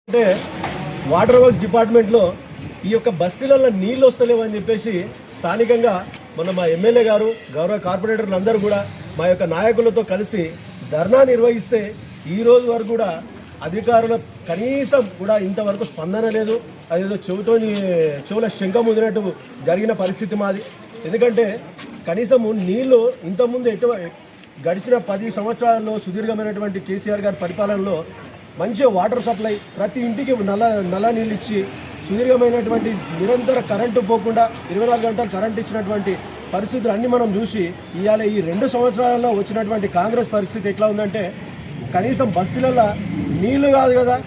అంటే water works డిపార్ట్మెంట్లో ఈ యొక్క బస్తీలలో నీళ్ళు వస్తలేవని చెప్పేసి స్థానికంగా మా ఎమ్మెల్యే గారు గౌరవ కార్పొరేటర్లు అందరూ కూడా మా యొక్క నాయకులతో కలిసి ధర్నా నిర్వహిస్తే ఈ రోజు వరకు కూడా అధికారుల కనీసం కూడా ఇంతవరకు స్పందన లేదు. అదేదో చెవుల శంఖం ముదినట్టు జరిగిన పరిస్థితి మాది. ఎందుకంటే కనీసము నీళ్ళు ఇంతకుముందు గడిచిన 10 సంవత్సరాల్లో సుదీర్ఘమైనటువంటి కేసీఆర్ గారి పరిపాలనలో మంచిగా వాటర్ సప్లై ప్రతి ఇంటికి నల్ల నీళ్ళు ఇచ్చి సుదీర్ఘమైనటువంటి నిరంతర కరెంటు పోకుండా 24 గంటలు కరెంటు ఇచ్చినటువంటి పరిస్థితులు అన్నీ మనం చూసి ఇవాళ ఈ 2 సంవత్సరాలలో వచ్చినటువంటి కాంగ్రెస్ పరిస్థితి ఎట్లా ఉందంటే కనీసం బస్తీలలో నీళ్లు కాదు కదా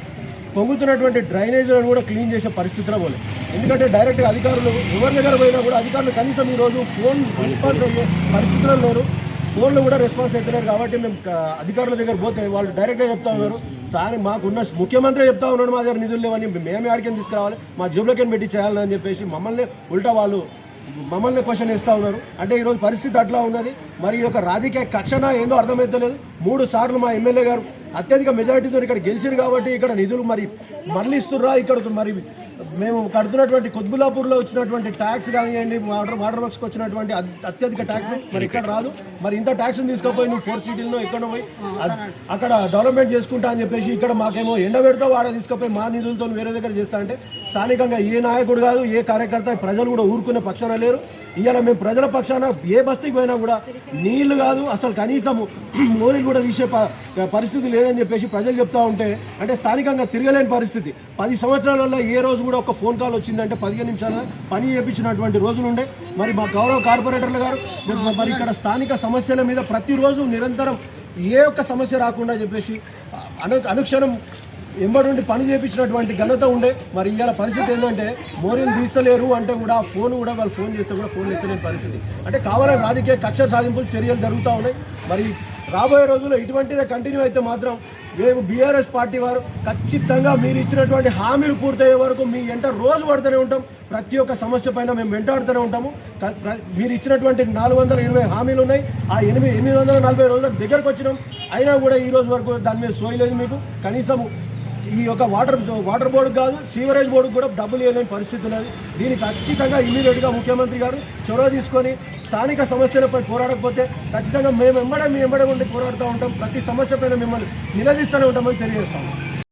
పొంగుతున్నటువంటి డ్రైనేజీలను కూడా క్లీన్ చేసే పరిస్థితిలో పోలేదు. ఎందుకంటే డైరెక్ట్గా అధికారులు ఎవరి దగ్గర పోయినా కూడా అధికారులు కనీసం ఈరోజు ఫోన్ రెస్పాన్స్ అయ్యే పరిస్థితుల్లో లేరు. ఫోన్లో కూడా రెస్పాన్స్ అవుతున్నారు. కాబట్టి మేము అధికారుల దగ్గర పోతే వాళ్ళు డైరెక్ట్గా చెప్తా ఉన్నారు, సార్ మాకున్న ముఖ్యమంత్రి చెప్తా ఉన్నాడు మా దగ్గర నిధులు లేవని, మేమే ఆడికి తీసుకురావాలి, మా జేబులోకి పెట్టి చేయాలని చెప్పేసి మమ్మల్ని క్వశ్చన్ వేస్తూ ఉన్నారు. అంటే ఈరోజు పరిస్థితి అట్లా ఉన్నది. మరి ఈ యొక్క రాజకీయ కక్షణ ఏందో అర్థమవుతలేదు. 3 సార్లు మా ఎమ్మెల్యే గారు అత్యధిక మెజారిటీతో ఇక్కడ గెలిచారు కాబట్టి ఇక్కడ నిధులు మళ్ళీ ఇస్తుర్రా, ఇక్కడ మరి మేము కడుతున్నటువంటి కొద్బులాపూర్లో వచ్చినటువంటి ట్యాక్స్ కానివ్వండి, వాటర్ వర్క్స్కి వచ్చినటువంటి అత్యధిక ట్యాక్స్ మరి ఇక్కడ రాదు. మరి ఇంత ట్యాక్స్ని తీసుకుపోయి నువ్వు 4 సిటీల్లో ఎక్కడ పోయి అక్కడ డెవలప్మెంట్ చేసుకుంటా అని చెప్పేసి ఇక్కడ మాకేమో ఎండ పెడతావు, వాడ తీసుకుపోయి మా నిధులతో వేరే దగ్గర చేస్తా అంటే స్థానికంగా ఏ నాయకుడు కాదు, ఏ కార్యకర్త, ప్రజలు కూడా ఊరుకునే పక్షాన లేరు. ఇవాళ మేము ప్రజల పక్షాన ఏ బస్తీకి పోయినా కూడా నీళ్లు కాదు అసలు కనీసము మోరీలు కూడా తీసే పరిస్థితి లేదని చెప్పేసి ప్రజలు చెప్తా ఉంటే అంటే స్థానికంగా తిరగలేని పరిస్థితి. 10 సంవత్సరాలలో ఏ రోజు కూడా ఒక ఫోన్ కాల్ వచ్చిందంటే 15 నిమిషాల పని చేయించినటువంటి రోజులు ఉండే. మరి మా గౌరవ కార్పొరేటర్లు గారు మరి ఇక్కడ స్థానిక సమస్యల మీద ప్రతిరోజు నిరంతరం ఏ ఒక్క సమస్య రాకుండా చెప్పేసి అనుక్షణం ఎంబడి పని చేయించినటువంటి ఘనత ఉండే. మరి ఇవాళ పరిస్థితి ఏంటంటే మోరీలు తీస్తలేరు అంటే కూడా ఫోన్ కూడా వాళ్ళు ఫోన్ చేస్తే కూడా ఫోన్ ఎత్తలేని పరిస్థితి. అంటే కావాలని రాజకీయ కక్ష సాధింపులు చర్యలు జరుగుతూ ఉన్నాయి. మరి రాబోయే రోజుల్లో ఇటువంటిదే కంటిన్యూ అయితే మాత్రం మేము బీఆర్ఎస్ పార్టీ వారు ఖచ్చితంగా మీరు ఇచ్చినటువంటి హామీలు పూర్తయ్యే వరకు మీ వెంట రోజు పడుతూనే ఉంటాం. ప్రతి ఒక్క సమస్య పైన మేము వెంటాడుతూనే ఉంటాము. మీరు ఇచ్చినటువంటి 420 హామీలు ఉన్నాయి. ఆ 840 రోజుల దగ్గరకు వచ్చినాం. అయినా కూడా ఈ రోజు వరకు దాని మీద సోయలేదు. మీకు కనీసం ఈ యొక్క వాటర్ బోర్డు కాదు, సీవరేజ్ బోర్డుకు కూడా డబ్బులు ఇవ్వలేని పరిస్థితి ఉన్నది. దీనికి ఖచ్చితంగా ఇమీడియట్గా ముఖ్యమంత్రి గారు చొరవ తీసుకొని స్థానిక సమస్యలపై పోరాడకపోతే ఖచ్చితంగా మేము మీ వెంబడే ఉండి పోరాడుతూ ఉంటాం. ప్రతి సమస్య పైన మిమ్మల్ని నిలదీస్తూనే ఉంటామని తెలియజేస్తాము.